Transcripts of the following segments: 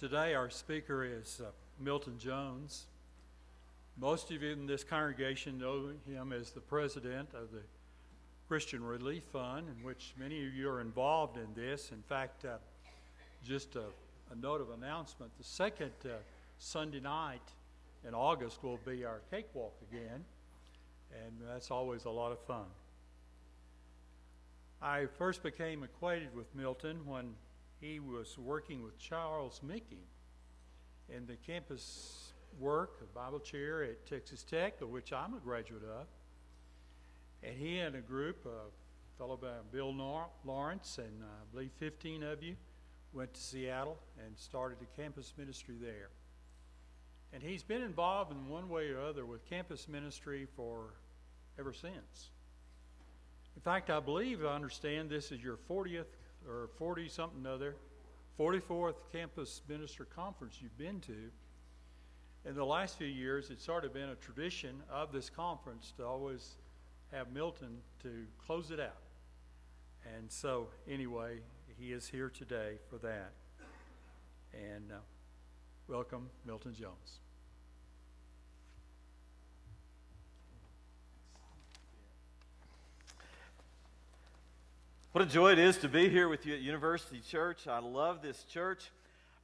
Today our speaker is Milton Jones. Most of you in this congregation know him as the president of the Christian Relief Fund, in which many of you are involved in this. In fact, just a note of announcement, the second Sunday night in August will be our cakewalk again, and that's always a lot of fun. I first became acquainted with Milton when he was working with Charles Mickey in the campus work, the Bible chair at Texas Tech, of which I'm a graduate of. And he and a group of fellow Bill Lawrence and I believe 15 of you went to Seattle and started a campus ministry there. And he's been involved in one way or other with campus ministry for ever since. In fact, I understand this is your 40th or 40-something other, 44th campus minister conference you've been to. In the last few years, it's sort of been a tradition of this conference to always have Milton to close it out. And so, anyway, he is here today for that. And welcome, Milton Jones. What a joy it is to be here with you at University Church. I love this church.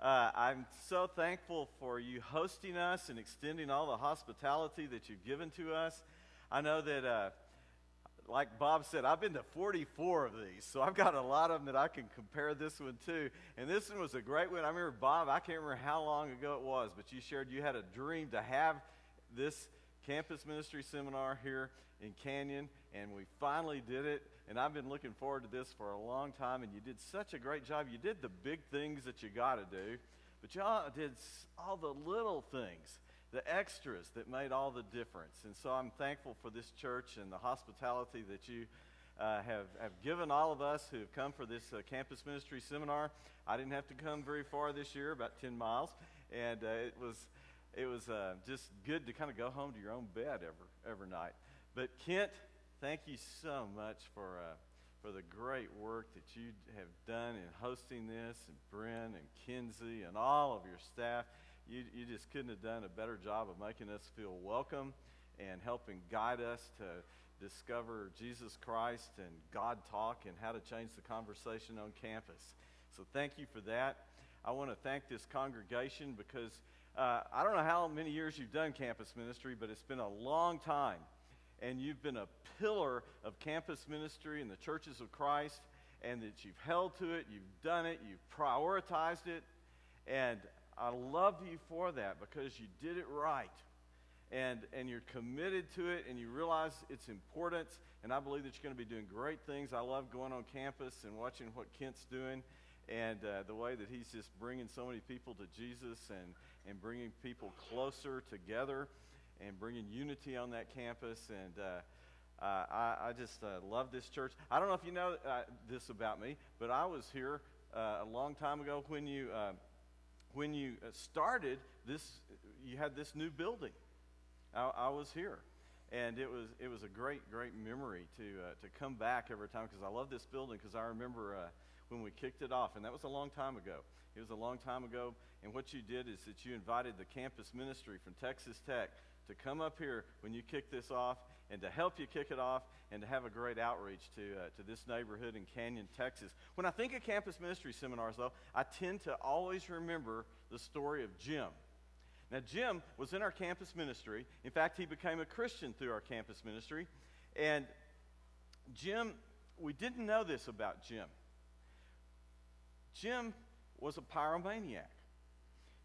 I'm so thankful for you hosting us and extending all the hospitality that you've given to us. I know that, like Bob said, I've been to 44 of these, so I've got a lot of them that I can compare this one to. And this one was a great one. I remember, Bob, I can't remember how long ago it was, but you shared you had a dream to have this campus ministry seminar here in Canyon, and we finally did it. And I've been looking forward to this for a long time, and you did such a great job. You did the big things that you got to do, but y'all did all the little things, the extras that made all the difference. And so I'm thankful for this church and the hospitality that you have given all of us who have come for this campus ministry seminar. I didn't have to come very far this year, about 10 miles, and it was just good to kind of go home to your own bed every night. But Kent, thank you so much for the great work that you have done in hosting this, and Bryn and Kinsey and all of your staff. You just couldn't have done a better job of making us feel welcome and helping guide us to discover Jesus Christ and God talk and how to change the conversation on campus. So thank you for that. I want to thank this congregation because I don't know how many years you've done campus ministry, but it's been a long time. And you've been a pillar of campus ministry in the churches of Christ, and that you've held to it, you've done it, you've prioritized it, and I love you for that because you did it right, and you're committed to it, and you realize its importance, and I believe that you're going to be doing great things. I love going on campus and watching what Kent's doing, and the way that he's just bringing so many people to Jesus and bringing people closer together, and bringing unity on that campus, and I just love this church. I don't know if you know this about me, but I was here a long time ago when you started this. You had this new building. I was here, and it was a great memory to come back every time, because I love this building, because I remember when we kicked it off, and that was a long time ago. It was a long time ago, and what you did is that you invited the campus ministry from Texas Tech to come up here when you kick this off, and to help you kick it off, and to have a great outreach to this neighborhood in Canyon, Texas. When I think of campus ministry seminars, though, I tend to always remember the story of Jim. Now, Jim was in our campus ministry. In fact, he became a Christian through our campus ministry. And Jim, we didn't know this about Jim. Jim was a pyromaniac.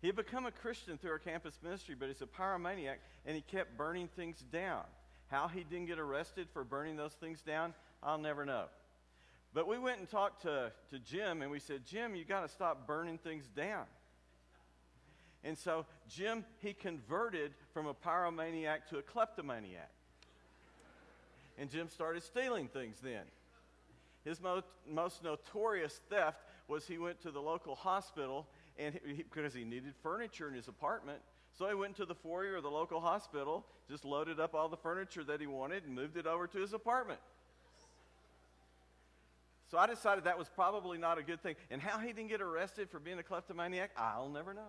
He had become a Christian through our campus ministry, but he's a pyromaniac, and he kept burning things down. How he didn't get arrested for burning those things down, I'll never know. But we went and talked to Jim, and we said, Jim, you got to stop burning things down. And so Jim, he converted from a pyromaniac to a kleptomaniac. And Jim started stealing things then. His most notorious theft was he went to the local hospital, and because he needed furniture in his apartment, so he went to the foyer of the local hospital, just loaded up all the furniture that he wanted, and moved it over to his apartment. So I decided that was probably not a good thing. And how he didn't get arrested for being a kleptomaniac, I'll never know.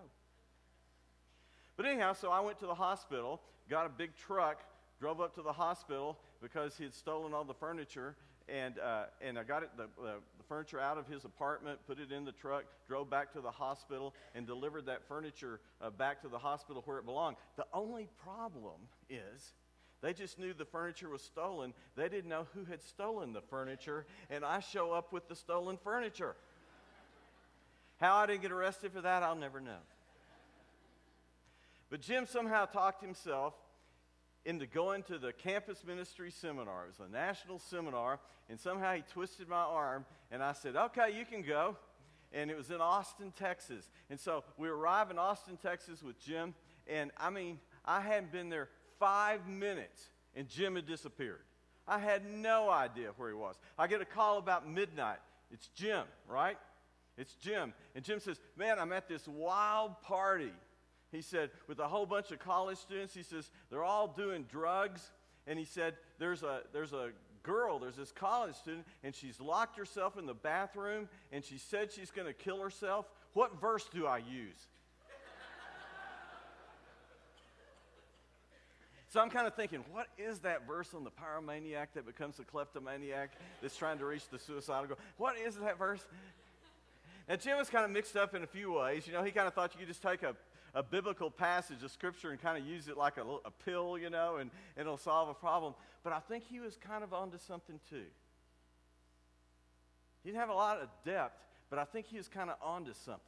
But anyhow, so I went to the hospital, got a big truck, drove up to the hospital because he had stolen all the furniture, and I got the furniture out of his apartment, put it in the truck, drove back to the hospital, and delivered that furniture back to the hospital where it belonged. The only problem is they just knew the furniture was stolen. They didn't know who had stolen the furniture, and I show up with the stolen furniture. How I didn't get arrested for that, I'll never know. But Jim somehow talked himself into going to the campus ministry seminar. It was a national seminar, and somehow he twisted my arm, and I said, okay, you can go. And it was in Austin, Texas. And so we arrive in Austin, Texas with Jim, and I hadn't been there 5 minutes, and Jim had disappeared. I had no idea where he was. I get a call about midnight. It's Jim, right? It's Jim. And Jim says, man, I'm at this wild party. He said, with a whole bunch of college students. He says, they're all doing drugs. And he said, there's a girl, there's this college student, and she's locked herself in the bathroom, and she said she's going to kill herself. What verse do I use? So I'm kind of thinking, what is that verse on the pyromaniac that becomes a kleptomaniac that's trying to reach the suicidal goal? What is that verse? Now, Jim was kind of mixed up in a few ways. You know, he kind of thought you could just take a biblical passage of Scripture and kind of use it like a pill, you know, and it'll solve a problem. But I think he was kind of onto something too. He didn't have a lot of depth, but I think he was kind of onto something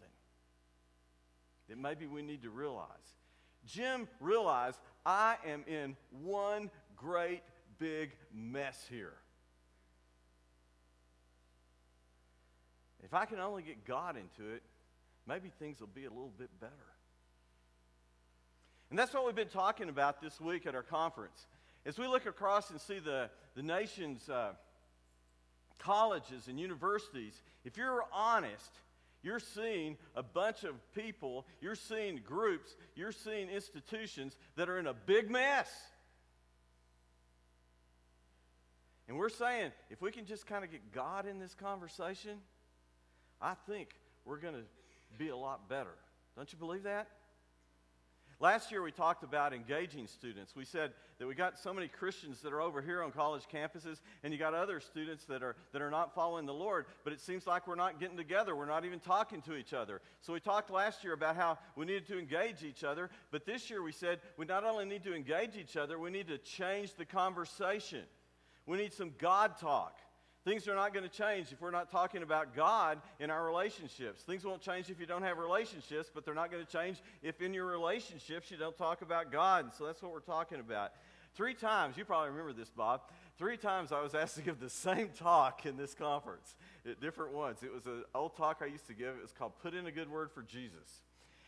that maybe we need to realize. Jim realized, I am in one great big mess here. If I can only get God into it, maybe things will be a little bit better. And that's what we've been talking about this week at our conference. As we look across and see the nation's colleges and universities, if you're honest, you're seeing a bunch of people, you're seeing groups, you're seeing institutions that are in a big mess. And we're saying, if we can just kind of get God in this conversation, I think we're going to be a lot better. Don't you believe that? Last year we talked about engaging students. We said that we got so many Christians that are over here on college campuses, and you got other students that are not following the Lord, but it seems like we're not getting together. We're not even talking to each other. So we talked last year about how we needed to engage each other, but this year we said we not only need to engage each other, we need to change the conversation. We need some God talk. Things are not going to change if we're not talking about God in our relationships. Things won't change if you don't have relationships, but they're not going to change if in your relationships you don't talk about God. And so that's what we're talking about. 3 times, you probably remember this, Bob, 3 times I was asked to give the same talk in this conference at different ones. It was an old talk I used to give. It was called Put in a Good Word for Jesus.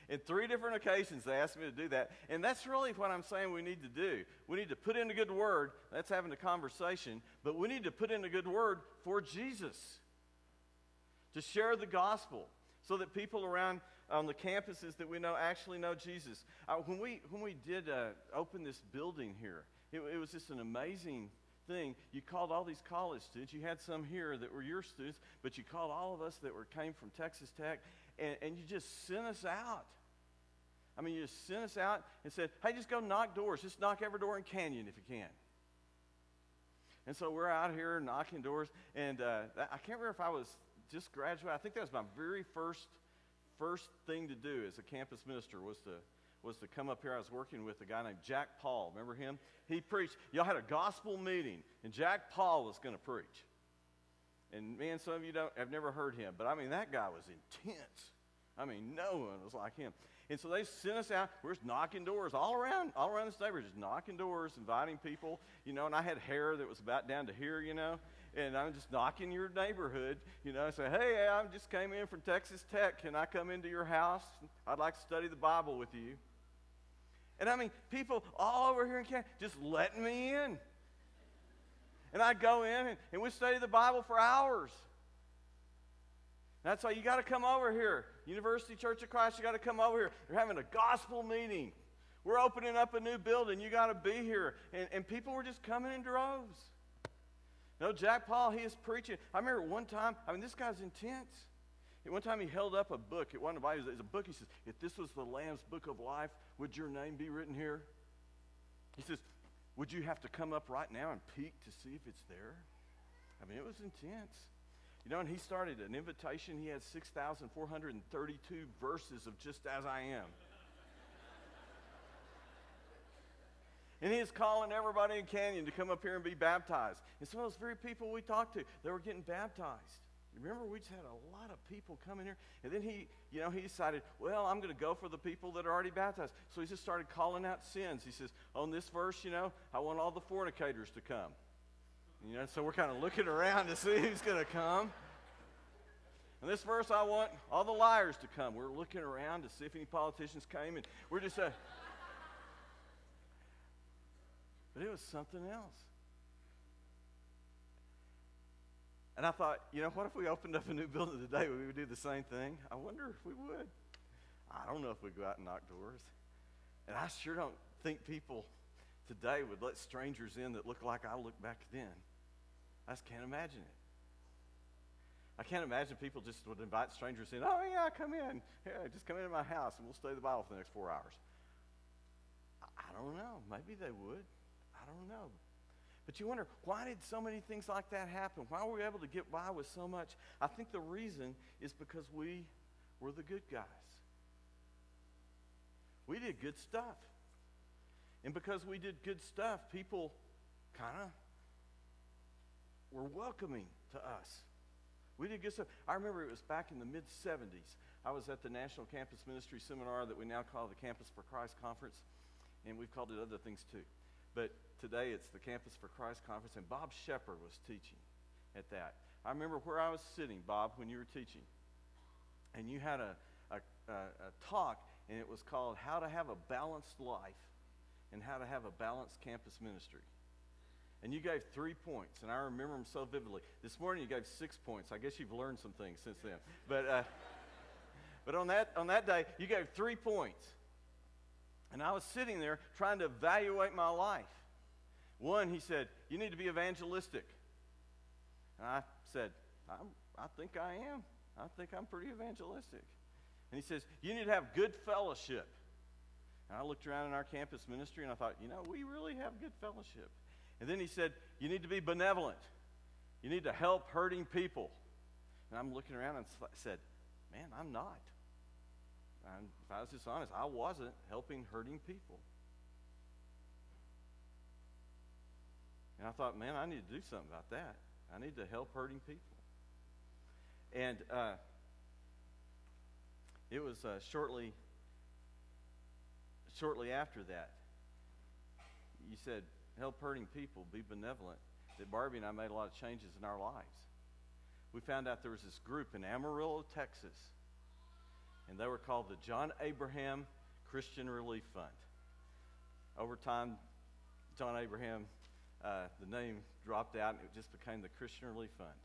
In 3 different occasions, they asked me to do that. And that's really what I'm saying we need to do. We need to put in a good word. That's having a conversation. But we need to put in a good word for Jesus. To share the gospel so that people around on the campuses that we know actually know Jesus. When we did open this building here, it was just an amazing thing. You called all these college students. You had some here that were your students, but you called all of us that came from Texas Tech, and you just sent us out. I mean, you just sent us out and said, hey, just go knock doors. Just knock every door in Canyon if you can. And so we're out here knocking doors, and I can't remember if I was just graduated. I think that was my very first thing to do as a campus minister was to come up here. I was working with a guy named Jack Paul. Remember him? He preached. Y'all had a gospel meeting, and Jack Paul was going to preach. And man, some of you have never heard him, but I mean, that guy was intense. I mean, no one was like him. And so they sent us out. We're just knocking doors all around this neighborhood, just knocking doors, inviting people, you know, and I had hair that was about down to here, you know, and I'm just knocking your neighborhood, you know, say, hey, I just came in from Texas Tech. Can I come into your house? I'd like to study the Bible with you. And I mean, people all over here in Canada just letting me in. And I'd go in, and we'd study the Bible for hours. That's why you got to come over here. University Church of Christ, you got to come over here. They're having a gospel meeting. We're opening up a new building. You got to be here. And people were just coming in droves. No, Jack Paul, he is preaching. I remember one time, this guy's intense. One time he held up a book. It wasn't a Bible, it was a book. He says, if this was the Lamb's Book of Life, would your name be written here? He says, would you have to come up right now and peek to see if it's there? It was intense. And he started an invitation. He had 6,432 verses of just as I am. And he is calling everybody in Canyon to come up here and be baptized. And some of those very people we talked to, they were getting baptized. Remember, we just had a lot of people coming here. And then he decided, well, I'm going to go for the people that are already baptized. So he just started calling out sins. He says, on this verse, I want all the fornicators to come. So we're kind of looking around to see who's going to come. In this verse, I want all the liars to come. We're looking around to see if any politicians came. And we're just... But it was something else. And I thought, what if we opened up a new building today? We would do the same thing. I wonder if we would. I don't know if we'd go out and knock doors. And I sure don't think people today would let strangers in that look like I looked back then. I just can't imagine it. I can't imagine people just would invite strangers in. Oh, yeah, come in. Yeah, just come into my house and we'll study the Bible for the next 4 hours. I don't know. Maybe they would. I don't know. But you wonder, why did so many things like that happen? Why were we able to get by with so much? I think the reason is because we were the good guys. We did good stuff. And because we did good stuff, people kind of were welcoming to us. We did good stuff. I remember it was back in the mid-'70s. I was at the National Campus Ministry Seminar that we now call the Campus for Christ Conference, and we've called it other things too. But today it's the Campus for Christ Conference, and Bob Shepard was teaching at that. I remember where I was sitting, Bob, when you were teaching, and you had a talk, and it was called How to Have a Balanced Life and How to Have a Balanced Campus Ministry. And you gave 3 points, and I remember them so vividly. This morning you gave 6 points. I guess you've learned some things since then. But on that day, you gave 3 points. And I was sitting there trying to evaluate my life. One, he said, you need to be evangelistic. And I said, I think I am. I think I'm pretty evangelistic. And he says, you need to have good fellowship. And I looked around in our campus ministry and I thought, we really have good fellowship. And then he said, you need to be benevolent. You need to help hurting people. And I'm looking around and said, man, I'm not. And if I was just honest, I wasn't helping hurting people. And I thought, man, I need to do something about that. I need to help hurting people. And it was shortly after that, you said, help hurting people, be benevolent, that Barbie and I made a lot of changes in our lives. We found out there was this group in Amarillo, Texas, and they were called the John Abraham Christian Relief Fund. Over time, John Abraham, the name dropped out, and it just became the Christian Relief Fund.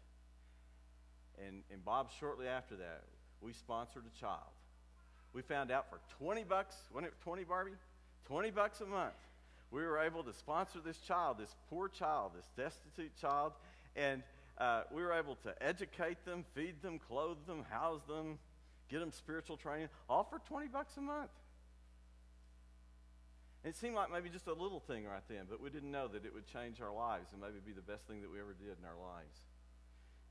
And Bob, shortly after that, we sponsored a child. We found out for $20, wasn't it 20, Barbie? $20 a month. We were able to sponsor this child, this poor child, this destitute child, and we were able to educate them, feed them, clothe them, house them, get them spiritual training, all for $20 a month. And it seemed like maybe just a little thing right then, but we didn't know that it would change our lives and maybe be the best thing that we ever did in our lives.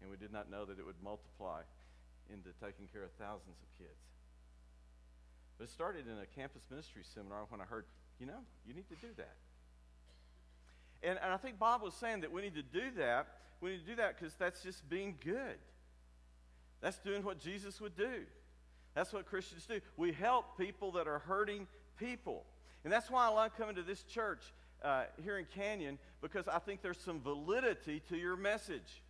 And we did not know that it would multiply into taking care of thousands of kids. But it started in a campus ministry seminar when I heard, you need to do that. And I think Bob was saying that we need to do that. We need to do that because that's just being good. That's doing what Jesus would do. That's what Christians do. We help people that are hurting people. And that's why I like coming to this church here in Canyon, because I think there's some validity to your message.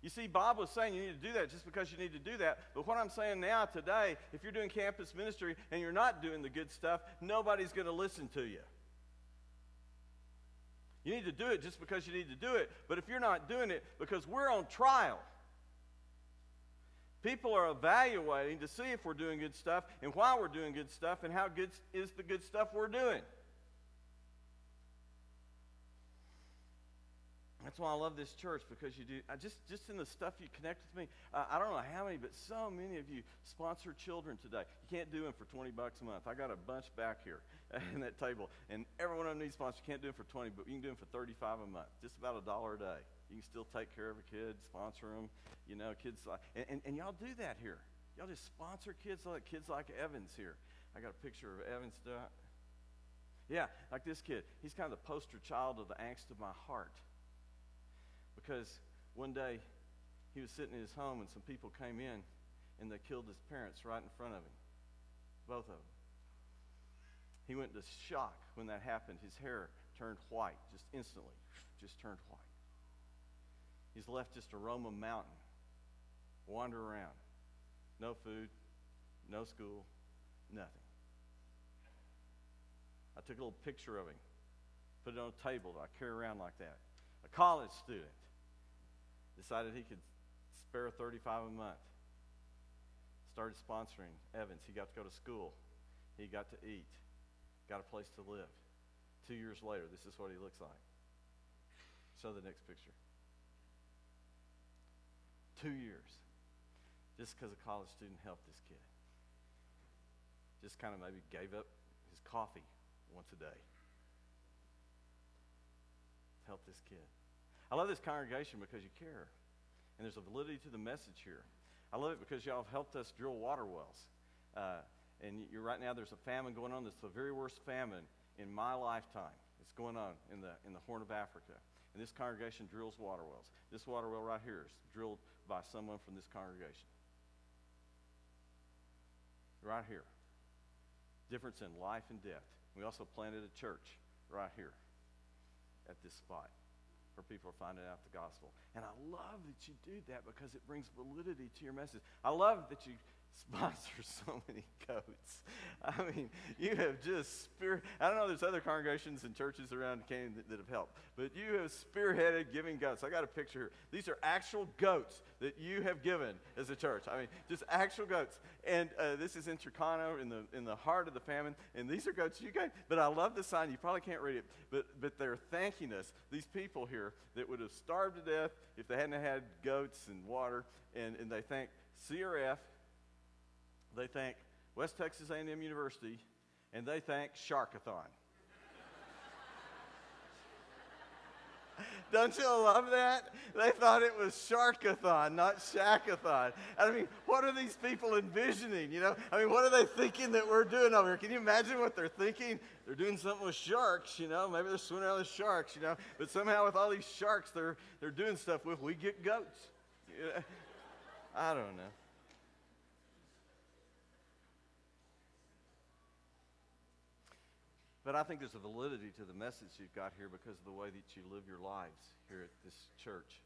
You see, Bob was saying you need to do that just because you need to do that. But what I'm saying now today, if you're doing campus ministry and you're not doing the good stuff, nobody's going to listen to you. You need to do it just because you need to do it. But if you're not doing it, because we're on trial, people are evaluating to see if we're doing good stuff and why we're doing good stuff and how good is the good stuff we're doing. That's why I love this church, because you do, just in the stuff you connect with me, I don't know how many, but so many of you sponsor children today. You can't do them for $20 a month. I got a bunch back here in that table, and every one of them needs sponsors. You can't do them for 20, but you can do them for $35 a month, just about $1 a day. You can still take care of a kid, sponsor them, kids like, and y'all do that here. Y'all just sponsor kids like Evans here. I got a picture of Evans. Yeah, like this kid. He's kind of the poster child of the angst of my heart. Because one day he was sitting in his home and some people came in and they killed his parents right in front of him. Both of them. He went into shock when that happened. His hair turned white, just instantly, just turned white. He's left just to roam a mountain, wander around. No food, no school, nothing. I took a little picture of him, put it on a table that I carry around like that. A college student decided he could spare $35 a month. Started sponsoring Evans. He got to go to school. He got to eat. Got a place to live. 2 years later, this is what he looks like. Show the next picture. 2 years. Just because a college student helped this kid. Just kind of maybe gave up his coffee once a day. Help this kid. I love this congregation because you care. And there's a validity to the message here. I love it because y'all have helped us drill water wells. And right now there's a famine going on. It's the very worst famine in my lifetime. It's going on in the Horn of Africa. And this congregation drills water wells. This water well right here is drilled by someone from this congregation. Right here. Difference in life and death. We also planted a church right here at this spot where people are finding out the gospel. And I love that you do that because it brings validity to your message. I love that you sponsor so many goats. I mean, you have just I don't know, there's other congregations and churches around Canyon that have helped, but you have spearheaded giving goats. I got a picture here. These are actual goats that you have given as a church. I mean, just actual goats. And this is in Turkana, in the heart of the famine. And these are goats you gave. But I love the sign. You probably can't read it, but they're thanking us. These people here that would have starved to death if they hadn't had goats and water. And they thank CRF. They thank West Texas A&M University, and they thank Sharkathon. Don't you love that? They thought it was Sharkathon, not Shackathon. I mean, what are these people envisioning, I mean, what are they thinking that we're doing over here? Can you imagine what they're thinking? They're doing something with sharks, Maybe they're swimming around with sharks, But somehow with all these sharks they're doing stuff with, we get goats. I don't know. But I think there's a validity to the message you've got here because of the way that you live your lives here at this church.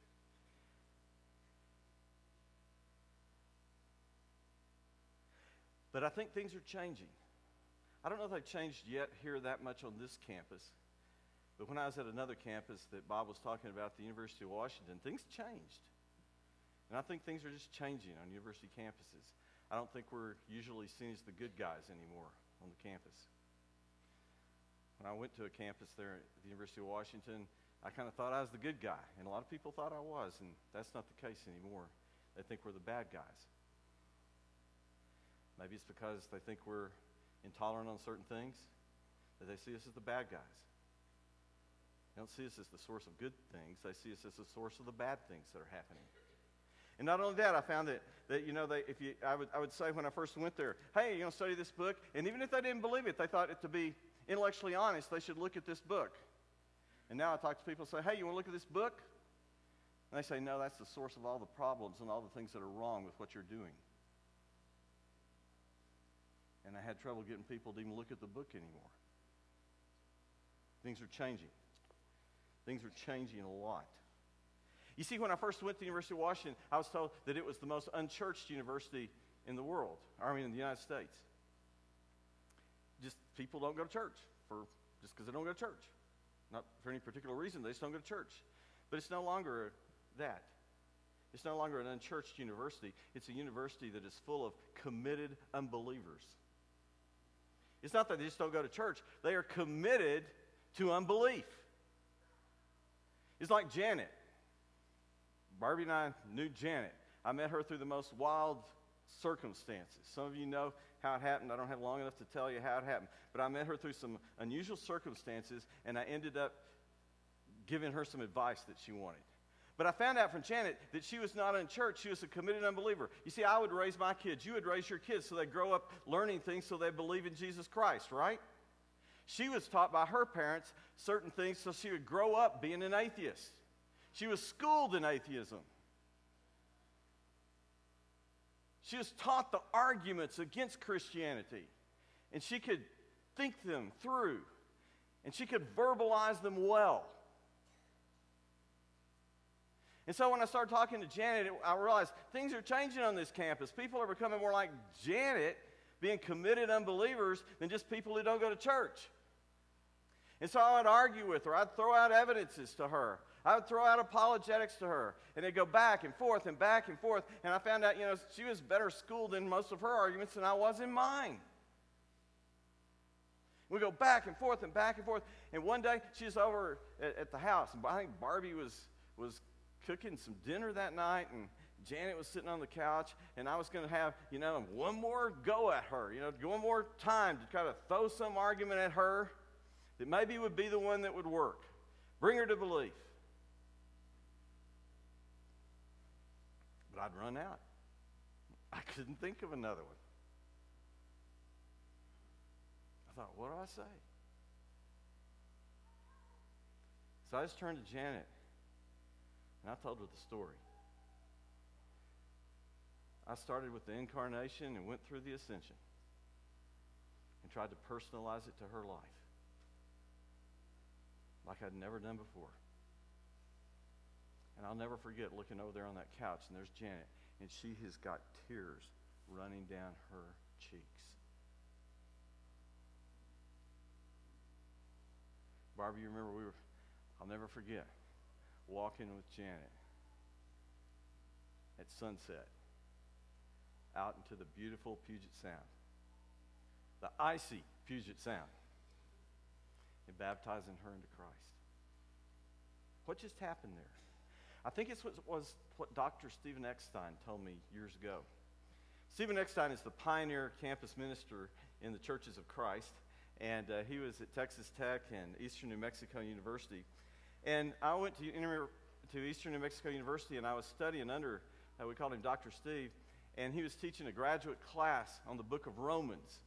But I think things are changing. I don't know if they've changed yet here that much on this campus. But when I was at another campus that Bob was talking about, the University of Washington, things changed. And I think things are just changing on university campuses. I don't think we're usually seen as the good guys anymore on the campus. When I went to a campus there at the University of Washington, I kind of thought I was the good guy, and a lot of people thought I was, and that's not the case anymore. They think we're the bad guys. Maybe it's because they think we're intolerant on certain things, that they see us as the bad guys. They don't see us as the source of good things. They see us as the source of the bad things that are happening. And not only that, I found that I would say when I first went there, hey, study this book, and even if they didn't believe it, they thought it to be intellectually honest, they should look at this book. And now I talk to people and say, hey, you want to look at this book? And they say, no, that's the source of all the problems and all the things that are wrong with what you're doing. And I had trouble getting people to even look at the book anymore. Things are changing. Things are changing a lot. You see, when I first went to the University of Washington, I was told that it was the most unchurched university in the world, in the United States. Just people don't go to church just because they don't go to church. Not for any particular reason, they just don't go to church. But it's no longer that. It's no longer an unchurched university. It's a university that is full of committed unbelievers. It's not that they just don't go to church. They are committed to unbelief. It's like Janet. Barbie and I knew Janet. I met her through the most wild circumstances. Some of you know how it happened. I don't have long enough to tell you how it happened. But I met her through some unusual circumstances, and I ended up giving her some advice that she wanted. But I found out from Janet that she was not in church. She was a committed unbeliever. You see, I would raise my kids. You would raise your kids so they grow up learning things so they believe in Jesus Christ, right? She was taught by her parents certain things so she would grow up being an atheist. She was schooled in atheism. She was taught the arguments against Christianity, and she could think them through, and she could verbalize them well. And so when I started talking to Janet, I realized things are changing on this campus. People are becoming more like Janet, being committed unbelievers than just people who don't go to church. And so I would argue with her. I'd throw out evidences to her. I would throw out apologetics to her, and they'd go back and forth and back and forth, and I found out, she was better schooled in most of her arguments than I was in mine. We go back and forth and back and forth, and one day she was over at the house, and I think Barbie was cooking some dinner that night, and Janet was sitting on the couch, and I was going to have, one more go at her, one more time to kind of throw some argument at her that maybe would be the one that would work. Bring her to belief. But I'd run out. I couldn't think of another one. I thought, what do I say? So I just turned to Janet, and I told her the story. I started with the incarnation and went through the ascension and tried to personalize it to her life like I'd never done before. And I'll never forget looking over there on that couch, and there's Janet, and she has got tears running down her cheeks. Barbie, you remember I'll never forget, walking with Janet at sunset out into the beautiful Puget Sound, the icy Puget Sound, and baptizing her into Christ. What just happened there? I think it's what Dr. Stephen Eckstein told me years ago. Stephen Eckstein is the pioneer campus minister in the Churches of Christ, and he was at Texas Tech and Eastern New Mexico University. And I went to Eastern New Mexico University, and I was studying under, we called him Dr. Steve, and he was teaching a graduate class on the book of Romans.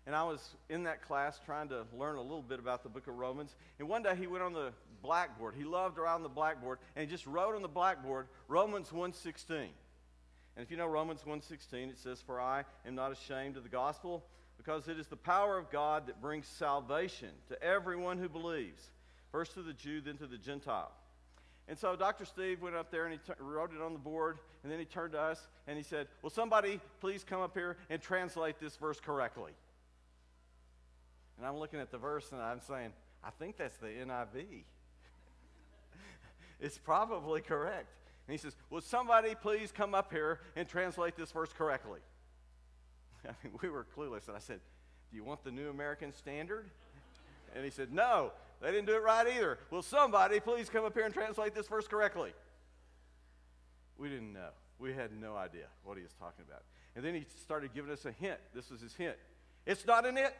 And I was in that class trying to learn a little bit about the book of Romans. And one day he went on the blackboard. He loved around the blackboard, and he just wrote on the blackboard Romans 1:16. And if you know Romans 1:16, it says, "For I am not ashamed of the gospel, because it is the power of God that brings salvation to everyone who believes, first to the Jew, then to the Gentile." And so Dr. Steve went up there and he wrote it on the board, and then he turned to us and he said, "Will somebody please come up here and translate this verse correctly?" And I'm looking at the verse and I'm saying, I think that's the NIV. It's probably correct. And he says, "Will somebody please come up here and translate this verse correctly?" I mean, we were clueless. And I said, "Do you want the New American Standard?" And he said, "No, they didn't do it right either. Will somebody please come up here and translate this verse correctly?" We didn't know. We had no idea what he was talking about. And then he started giving us a hint. This was his hint. "It's not an it."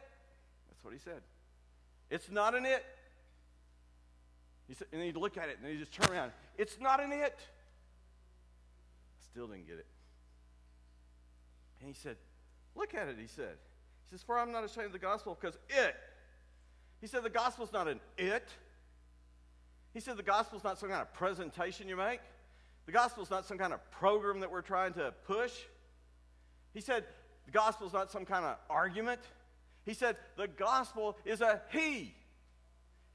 That's what he said. "It's not an it." He said, and he'd look at it and he'd just turn around. "It's not an it." Still didn't get it. And he said, "Look at it," he said. He says, "For I'm not ashamed of the gospel, because it." He said, "The gospel's not an it." He said, "The gospel's not some kind of presentation you make. The gospel's not some kind of program that we're trying to push." He said, "The gospel's not some kind of argument." He said, "The gospel is a he."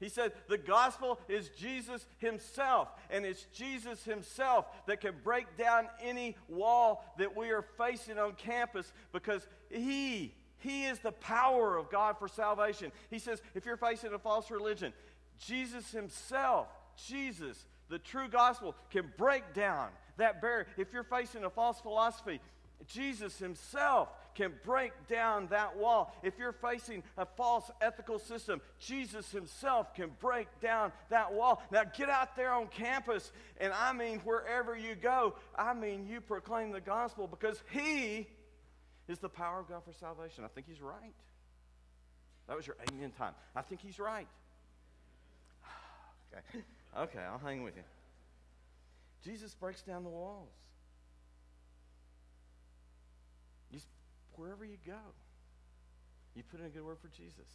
He said, "The gospel is Jesus himself, and it's Jesus himself that can break down any wall that we are facing on campus, because he is the power of God for salvation." He says, if you're facing a false religion, Jesus himself, Jesus, the true gospel, can break down that barrier. If you're facing a false philosophy, Jesus himself can break down that wall. If you're facing a false ethical system, Jesus himself can break down that wall. Now get out there on campus, and I mean wherever you go, I mean you proclaim the gospel, because he is the power of God for salvation. I think he's right. That was your amen time. I think he's right. Okay, I'll hang with you. Jesus breaks down the walls. Wherever you go, you put in a good word for Jesus.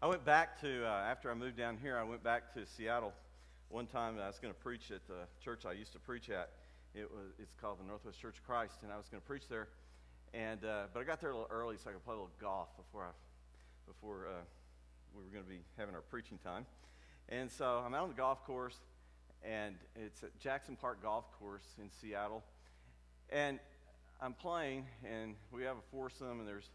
I went back to, after I moved down here, I went back to Seattle one time. I was going to preach at the church I used to preach at. It's called the Northwest Church of Christ, and I was going to preach there. But I got there a little early so I could play a little golf before we were going to be having our preaching time. And so I'm out on the golf course, and it's at Jackson Park Golf Course in Seattle. And I'm playing, and we have a foursome, and there's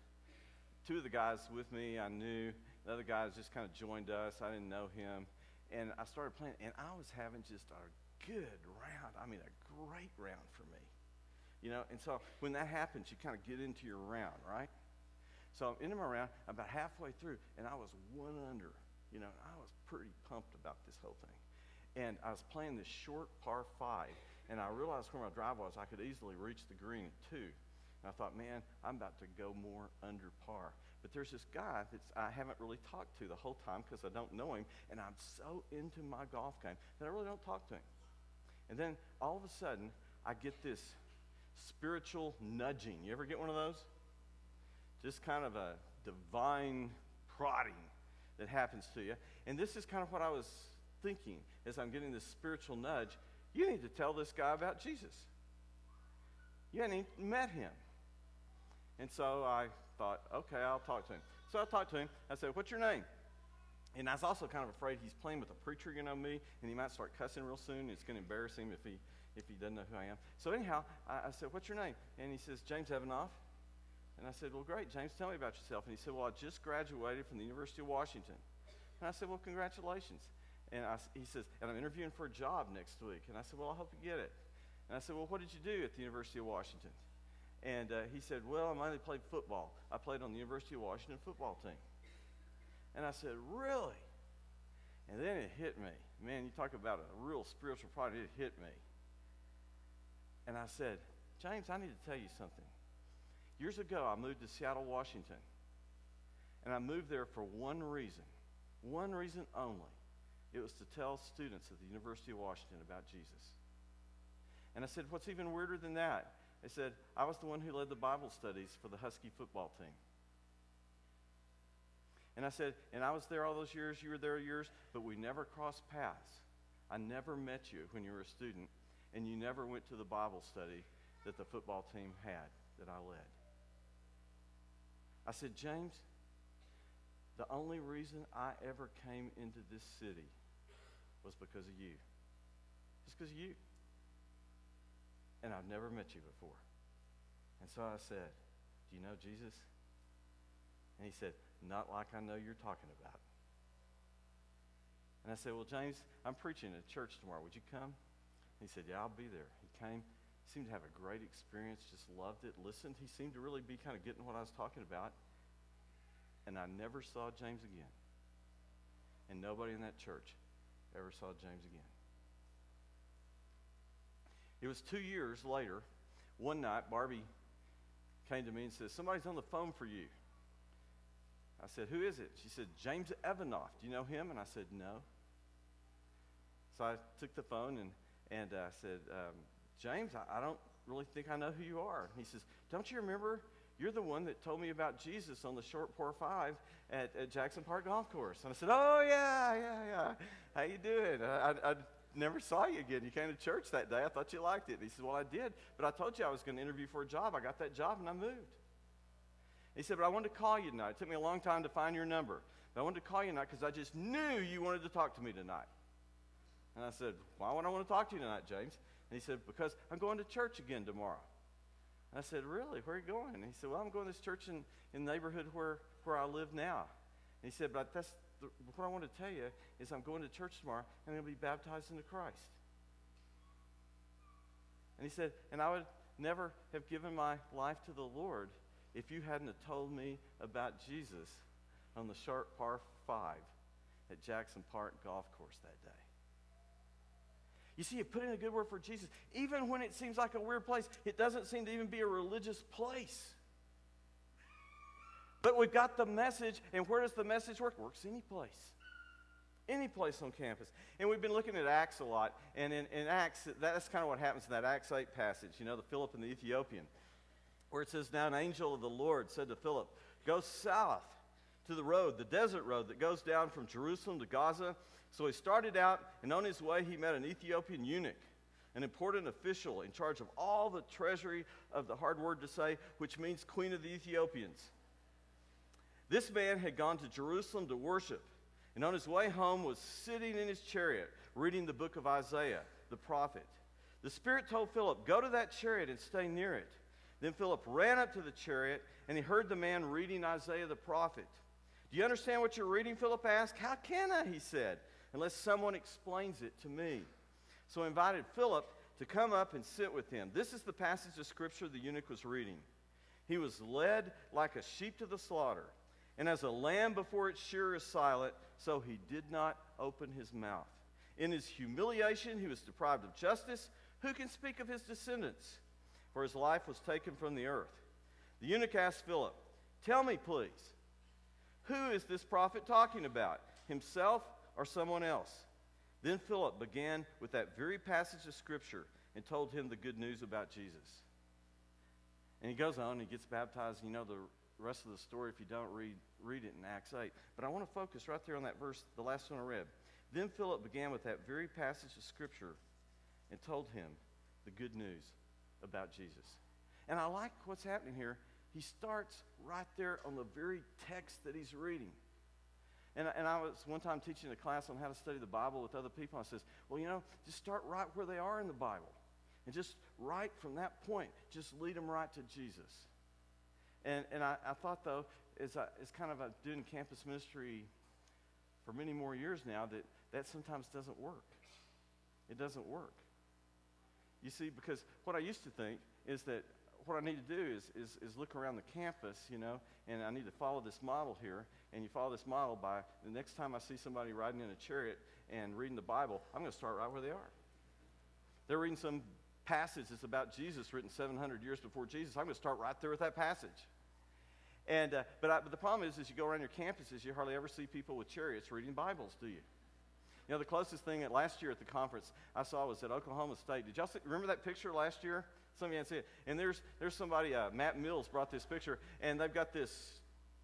two of the guys with me I knew. The other guys just kind of joined us. I didn't know him. And I started playing, and I was having just a good round. I mean, a great round for me. You know, and so when that happens, you kind of get into your round, right? So I'm into my round, I'm about halfway through, and I was one under. You know, I was pretty pumped about this whole thing. And I was playing this short par 5, and I realized where my drive was. I could easily reach the green at 2. And I thought, man, I'm about to go more under par. But there's this guy that I haven't really talked to the whole time because I don't know him, and I'm so into my golf game that I really don't talk to him. And then all of a sudden, I get this spiritual nudging. You ever get one of those? Just kind of a divine prodding that happens to you. And this is kind of what I was thinking as I'm getting this spiritual nudge. You need to tell this guy about Jesus. You hadn't even met him. And so I thought, okay, I'll talk to him. So I talked to him. I said, what's your name? And I was also kind of afraid he's playing with a preacher, you know me, and he might start cussing real soon. It's going to embarrass him if he doesn't know who I am. So anyhow, I said, what's your name? And he says, James Evanoff. And I said, well, great, James, tell me about yourself. And he said, well, I just graduated from the University of Washington. And I said, well, congratulations. And he says, and I'm interviewing for a job next week. And I said, well, I hope you get it. And I said, well, what did you do at the University of Washington? And he said, well, I mainly played football. I played on the University of Washington football team. And I said, really? And then it hit me. Man, you talk about a real spiritual pride. It hit me. And I said, James, I need to tell you something. Years ago, I moved to Seattle, Washington. And I moved there for one reason only. It was to tell students at the University of Washington about Jesus. And I said, what's even weirder than that? I said, I was the one who led the Bible studies for the Husky football team. And I said, and I was there all those years, you were there years, but we never crossed paths. I never met you when you were a student, and you never went to the Bible study that the football team had that I led. I said, James, the only reason I ever came into this city was because of you. Just because of you. And I've never met you before. And so I said, do you know Jesus? And he said, not like I know you're talking about. And I said, well, James, I'm preaching at church tomorrow. Would you come? And he said, yeah, I'll be there. He came, seemed to have a great experience, just loved it, listened. He seemed to really be kind of getting what I was talking about. And I never saw James again. And nobody in that church ever saw James again. It was 2 years later. One night, Barbie came to me and said, somebody's on the phone for you. I said, who is it? She said, James Evanoff. Do you know him? And I said, no. So I took the phone and I said, James, I don't really think I know who you are. And he says, don't you remember? You're the one that told me about Jesus on the short par 5 at Jackson Park Golf Course. And I said, oh, yeah. How you doing? I never saw you again. You came to church that day. I thought you liked it. And he said, well, I did. But I told you I was going to interview for a job. I got that job and I moved. He said, but I wanted to call you tonight. It took me a long time to find your number. But I wanted to call you tonight because I just knew you wanted to talk to me tonight. And I said, why would I want to talk to you tonight, James? And he said, because I'm going to church again tomorrow. And I said, really? Where are you going? And he said, well, I'm going to this church in the neighborhood where I live now. And he said, but what I want to tell you is I'm going to church tomorrow and I'm going to be baptized into Christ. And he said, and I would never have given my life to the Lord if you hadn't have told me about Jesus on the sharp par 5 at Jackson Park Golf Course that day. You see, you put in a good word for Jesus. Even when it seems like a weird place, it doesn't seem to even be a religious place. But we've got the message, and where does the message work? It works any place. Any place on campus. And we've been looking at Acts a lot, and in Acts, that's kind of what happens in that Acts 8 passage, the Philip and the Ethiopian, where it says, now an angel of the Lord said to Philip, go south to the road, the desert road that goes down from Jerusalem to Gaza. So he started out, and on his way he met an Ethiopian eunuch, an important official in charge of all the treasury of the hard word to say, which means Queen of the Ethiopians. This man had gone to Jerusalem to worship, and on his way home was sitting in his chariot reading the book of Isaiah, the prophet. The Spirit told Philip, go to that chariot and stay near it. Then Philip ran up to the chariot, and he heard the man reading Isaiah the prophet. Do you understand what you're reading? Philip asked. How can I, he said, unless someone explains it to me. So he invited Philip to come up and sit with him. This is the passage of Scripture the eunuch was reading. He was led like a sheep to the slaughter, and as a lamb before its shearer is silent, so he did not open his mouth. In his humiliation he was deprived of justice. Who can speak of his descendants? For his life was taken from the earth. The eunuch asked Philip, tell me, please, who is this prophet talking about, himself or someone else? Then Philip began with that very passage of Scripture and told him the good news about Jesus. And he goes on and he gets baptized. You know the rest of the story if you don't read it in Acts 8. But I want to focus right there on that verse, the last one I read. Then Philip began with that very passage of Scripture and told him the good news about Jesus. And I like what's happening here. He starts right there on the very text that he's reading. And I was one time teaching a class on how to study the Bible with other people. I says, well, just start right where they are in the Bible. And just right from that point, just lead them right to Jesus. And I thought, though, as kind of doing campus ministry for many more years now, that sometimes doesn't work. It doesn't work. You see, because what I used to think is that what I need to do is look around the campus, and I need to follow this model here. And you follow this model by the next time I see somebody riding in a chariot and reading the Bible, I'm going to start right where they are. They're reading some passage that's about Jesus written 700 years before Jesus. I'm going to start right there with that passage. And but the problem is you go around your campuses, you hardly ever see people with chariots reading Bibles, do you? The closest thing last year at the conference I saw was at Oklahoma State. Did y'all remember that picture last year? Some of you hadn't seen it. And there's somebody, Matt Mills brought this picture, and they've got this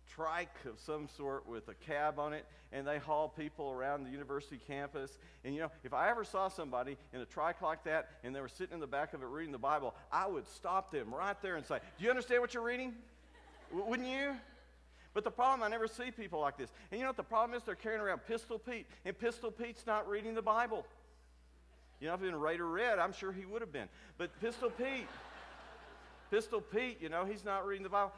trike of some sort with a cab on it, and they haul people around the university campus. And if I ever saw somebody in a trike like that and they were sitting in the back of it reading the Bible, I would stop them right there and say, do you understand what you're reading? Wouldn't you? But the problem, I never see people like this. And you know what the problem is? They're carrying around Pistol Pete, and Pistol Pete's not reading the Bible. If it'd been Raider Red, I'm sure he would have been. But Pistol Pete, he's not reading the Bible.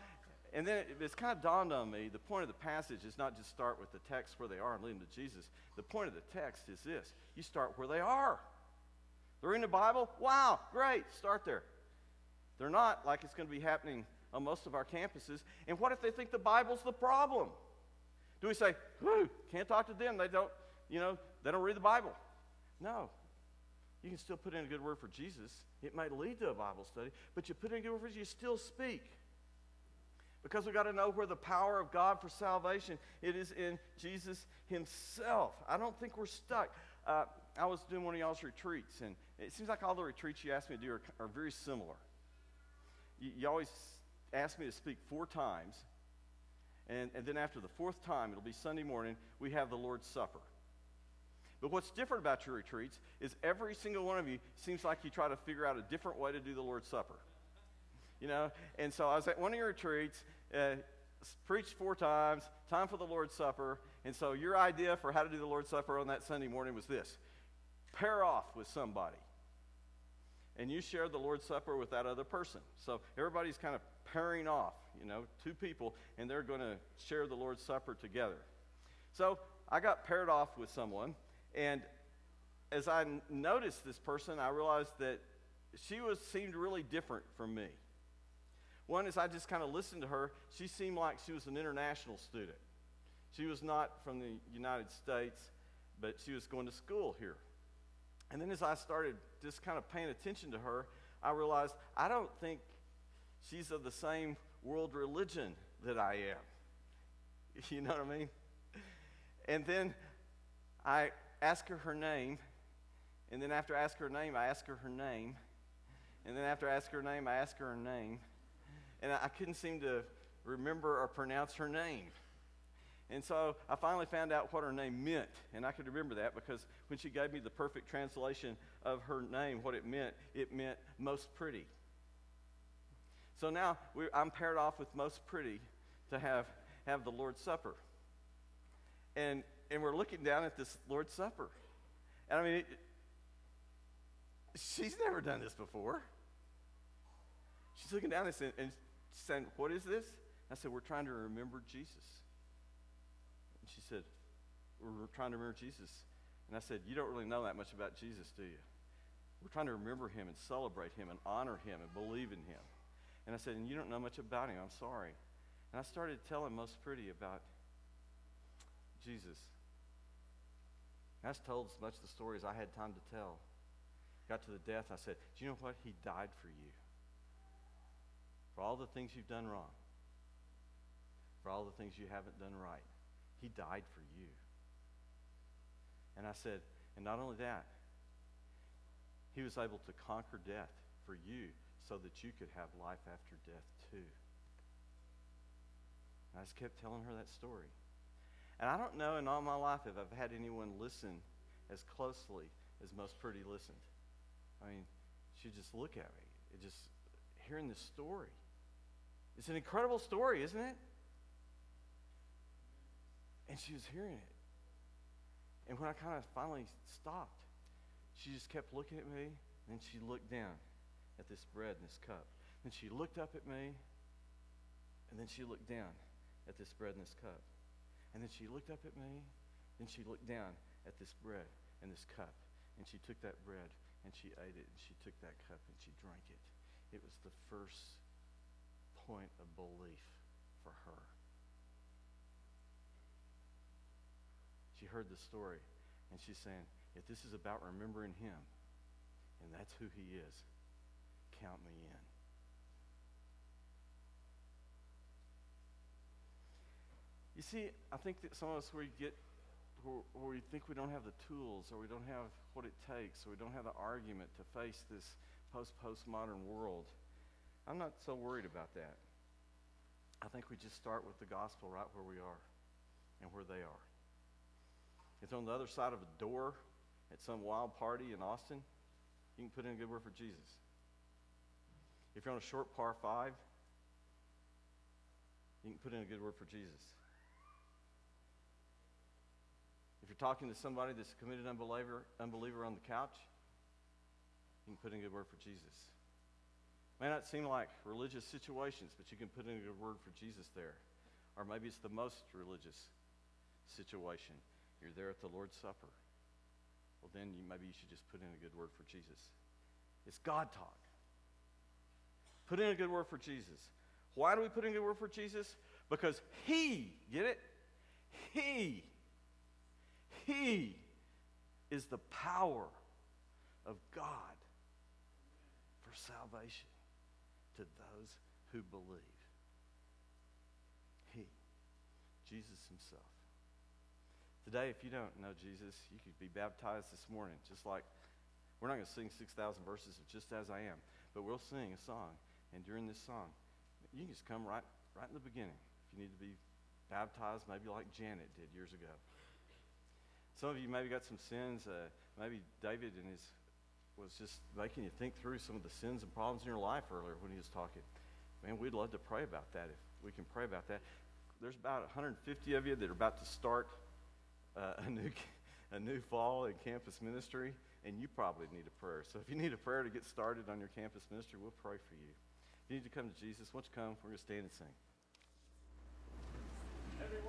And then it's kind of dawned on me, the point of the passage is not just start with the text where they are and lead them to Jesus. The point of the text is this. You start where they are. They're reading the Bible? Wow, great, start there. They're not, like it's going to be happening on most of our campuses. And what if they think the Bible's the problem? Do we say, can't talk to them, they don't read the Bible? No. You can still put in a good word for Jesus. It may lead to a Bible study, but you put in a good word for Jesus, you still speak. Because we've got to know where the power of God for salvation, it is in Jesus himself. I don't think we're stuck. I was doing one of y'all's retreats, and it seems like all the retreats you ask me to do are very similar. You always ask me to speak 4 times, and then after the 4th time, it'll be Sunday morning, we have the Lord's Supper. But what's different about your retreats is every single one of you seems like you try to figure out a different way to do the Lord's Supper. And so I was at one of your retreats, preached 4 times, time for the Lord's Supper, and so your idea for how to do the Lord's Supper on that Sunday morning was this: pair off with somebody. And you shared the Lord's Supper with that other person. So everybody's kind of pairing off, 2 people, and they're going to share the Lord's Supper together. So I got paired off with someone, and as I noticed this person, I realized that seemed really different from me. One is I just kind of listened to her. She seemed like she was an international student. She was not from the United States, but she was going to school here. And then as I started just kind of paying attention to her, I realized I don't think she's of the same world religion that I am. You know what I mean? And then I asked her name, and then after I asked her name, I asked her name, and then after I asked her name, I asked her name, and I couldn't seem to remember or pronounce her name. And so I finally found out what her name meant, and I could remember that because when she gave me the perfect translation of her name, what it meant most pretty. So now I'm paired off with most pretty to have the Lord's Supper. And we're looking down at this Lord's Supper. And I mean, she's never done this before. She's looking down and saying, "What is this?" I said, "We're trying to remember Jesus." And she said, "We're trying to remember Jesus." And I said, "You don't really know that much about Jesus, do you? We're trying to remember him and celebrate him and honor him and believe in him." And I said, "And you don't know much about him. I'm sorry." And I started telling Most Pretty about Jesus. And I told as much of the story as I had time to tell. Got to the death, I said, "Do you know what? He died for you. For all the things you've done wrong. For all the things you haven't done right. He died for you." And I said, and not only that, he was able to conquer death for you so that you could have life after death too. And I just kept telling her that story. And I don't know in all my life if I've had anyone listen as closely as Most Pretty listened. I mean, she'd just look at me. It just hearing this story. It's an incredible story, isn't it? And she was hearing it. And when I kind of finally stopped, she just kept looking at me, and then she looked down at this bread and this cup. Then she looked up at me, and then she looked down at this bread and this cup. And then she looked up at me, and she looked down at this bread and this cup. And she took that bread, and she ate it, and she took that cup, and she drank it. It was the first point of belief for her. She heard the story, and she's saying, if this is about remembering him, and that's who he is, count me in. You see, I think that some of us, where we think we don't have the tools, or we don't have what it takes, or we don't have the argument to face this postmodern world, I'm not so worried about that. I think we just start with the gospel right where we are and where they are. It's on the other side of a door at some wild party in Austin, you can put in a good word for Jesus. If you're on a short par 5, you can put in a good word for Jesus. If you're talking to somebody that's a committed unbeliever on the couch, you can put in a good word for Jesus. It may not seem like religious situations, but you can put in a good word for Jesus there. Or maybe it's the most religious situation. You're there at the Lord's Supper. Well, then maybe you should just put in a good word for Jesus. It's God talk. Put in a good word for Jesus. Why do we put in a good word for Jesus? Because he, get it? He is the power of God for salvation to those who believe. He, Jesus himself. Today, if you don't know Jesus, you could be baptized this morning, just like, we're not going to sing 6,000 verses of Just As I Am, but we'll sing a song, and during this song, you can just come right in the beginning if you need to be baptized, maybe like Janet did years ago. Some of you maybe got some sins. Maybe David was just making you think through some of the sins and problems in your life earlier when he was talking. Man, we'd love to pray about that if we can pray about that. There's about 150 of you that are about to start a new fall in campus ministry, and you probably need a prayer. So if you need a prayer to get started on your campus ministry, we'll pray for you. If you need to come to Jesus, why don't you come? We're going to stand and sing.